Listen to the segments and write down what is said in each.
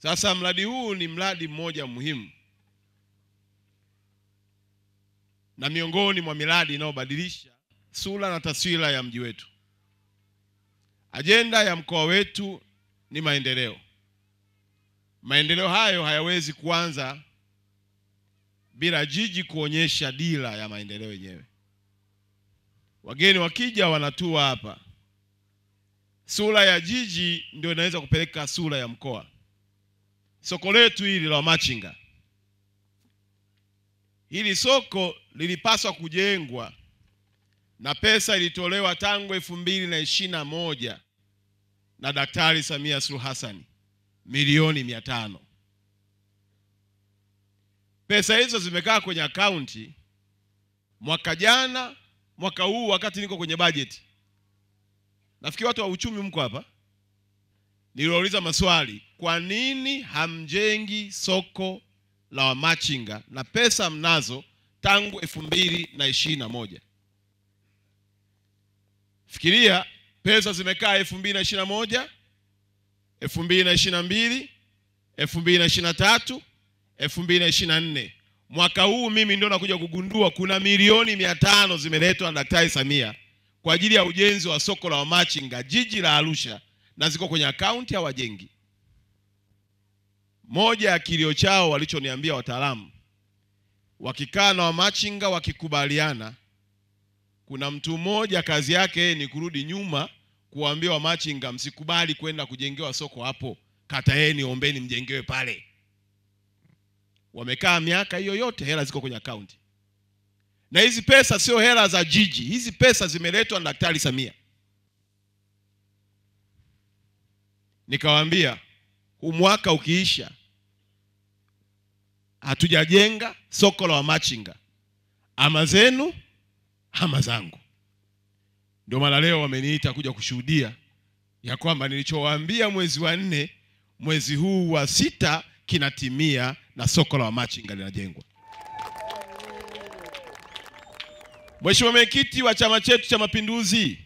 Sasa mradi huu ni mradi mmoja muhimu na miongoni mwa miradi inayobadilisha sura na taswira ya mji wetu. Ajenda ya mkoa wetu ni maendeleo. Maendeleo hayo hayawezi kuanza bila jiji kuonyesha dira ya maendeleo yenyewe. Wageni wakija wanatua hapa, sura ya jiji ndio inaweza kupeleka sura ya mkoa. Soko letu hili la Machinga, hili soko lilipaswa kujengwa na pesa ilitolewa tangu 2021 na Daktari Samia Suluhu Hassan, milioni 500. Pesa hizo zimekaa kwenye akaunti mwaka jana, mwaka huu wakati niko kwenye bajeti. Nafikiri watu wa uchumi mko hapa. Niliuliza maswali, kwa nini hamjengi soko la Machinga na pesa mnazo tangu 2021? Fikiria, pesa zimekaa 2021, 2022, 2023, 2024. Mwaka huu mimi ndio nakuja kugundua kuna milioni 500 zimeletwa na Daktari Samia kwa ajili ya ujenzi wa soko la Machinga jiji la Arusha, na ziko kwenye akaunti hawajengi. Moja ya kilio chao walichoniambia wataalamu, wakikaa na Machinga wakikubaliana, kuna mtu mmoja kazi yake ni kurudi nyuma kuambia Machinga, msikubali kwenda kujengewa soko hapo, kataeni, ombeni mjengewe pale. Wamekaa miaka hiyo yote, hela ziko kwenye akaunti. Na hizi pesa sio hela za jiji, hizi pesa zimeletwa na Daktari Samia. Nikawaambia, huu mwaka ukiisha hatujajenga soko la Machinga, ama zenu ama zangu. Ndio maana leo wameniita kuja kushuhudia ya kwamba nilichowaambia mwezi wa 4, mwezi huu wa 6 kinatimia na soko la Machinga linajengwa. Mheshimiwa Mwenyekiti wa chama chetu cha Mapinduzi,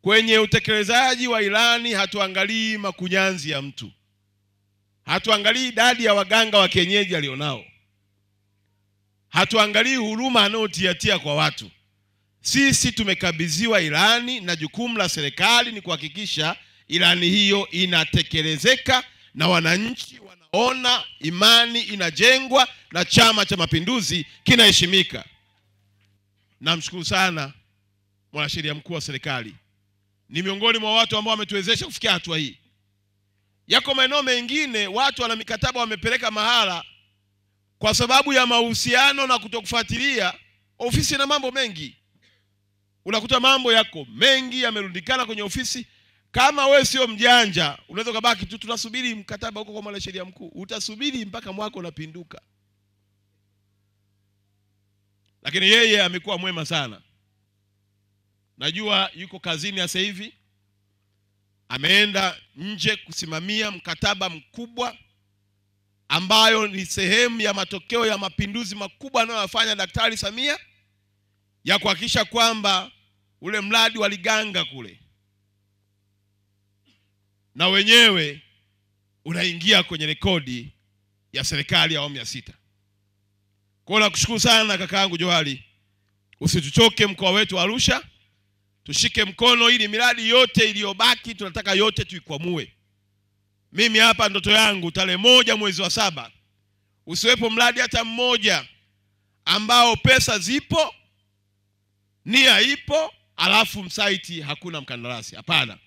kwenye utekelezaji wa ilani hatuangalii makunyanzi ya mtu. Hatuangalii idadi ya waganga wa kienyeji alionao. Hatuangalii huruma anaotiatia kwa watu. Sisi tumekabidhiwa ilani na jukumu la serikali ni kuhakikisha ilani hiyo inatekelezeka na wananchi wanaona imani inajengwa na Chama cha Mapinduzi kinaheshimika. Namshukuru sana mwanasheria mkuu wa serikali. Ni miongoni mwa watu ambao wametuwezesha kufikia hatua hii. Yako maeneo mengine watu wana mikataba wamepeleka mahala, kwa sababu ya mahusiano na kutokufuatilia ofisi na mambo mengi. Unakuta mambo yako mengi yamerundikana kwenye ofisi. Kama wewe sio mjanja, unaweza kubaki tu tunasubiri mkataba huko kwa mwanasheria mkuu. Utasubiri mpaka mwaka unapinduka. Lakini yeye amekuwa mwema sana. Najua yuko kazini sasa hivi. Ameenda nje kusimamia mkataba mkubwa ambayo ni sehemu ya matokeo ya mapinduzi makubwa anayofanya Daktari Samia ya kuhakikisha kwamba ule mradi wa Liganga kule na wenyewe unaingia kwenye rekodi ya serikali ya awamu ya 6. Kwa nakushukuru sana kakaangu Johari. Usituchoke mkoa wetu wa Arusha. Tushike mkono ili miradi yote iliyobaki tunataka yote tuikwamue. Mimi hapa ndoto yangu tarehe 1 mwezi wa 7 usiwepo mradi hata mmoja ambao pesa zipo, nia ipo, alafu msaiti hakuna mkandarasi. Hapana.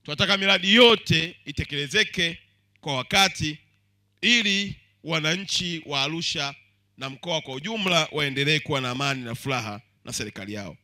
Tunataka miradi yote itekelezeke kwa wakati ili wananchi wa Arusha na mkoa kwa ujumla waendelee kuwa na amani na furaha na serikali yao.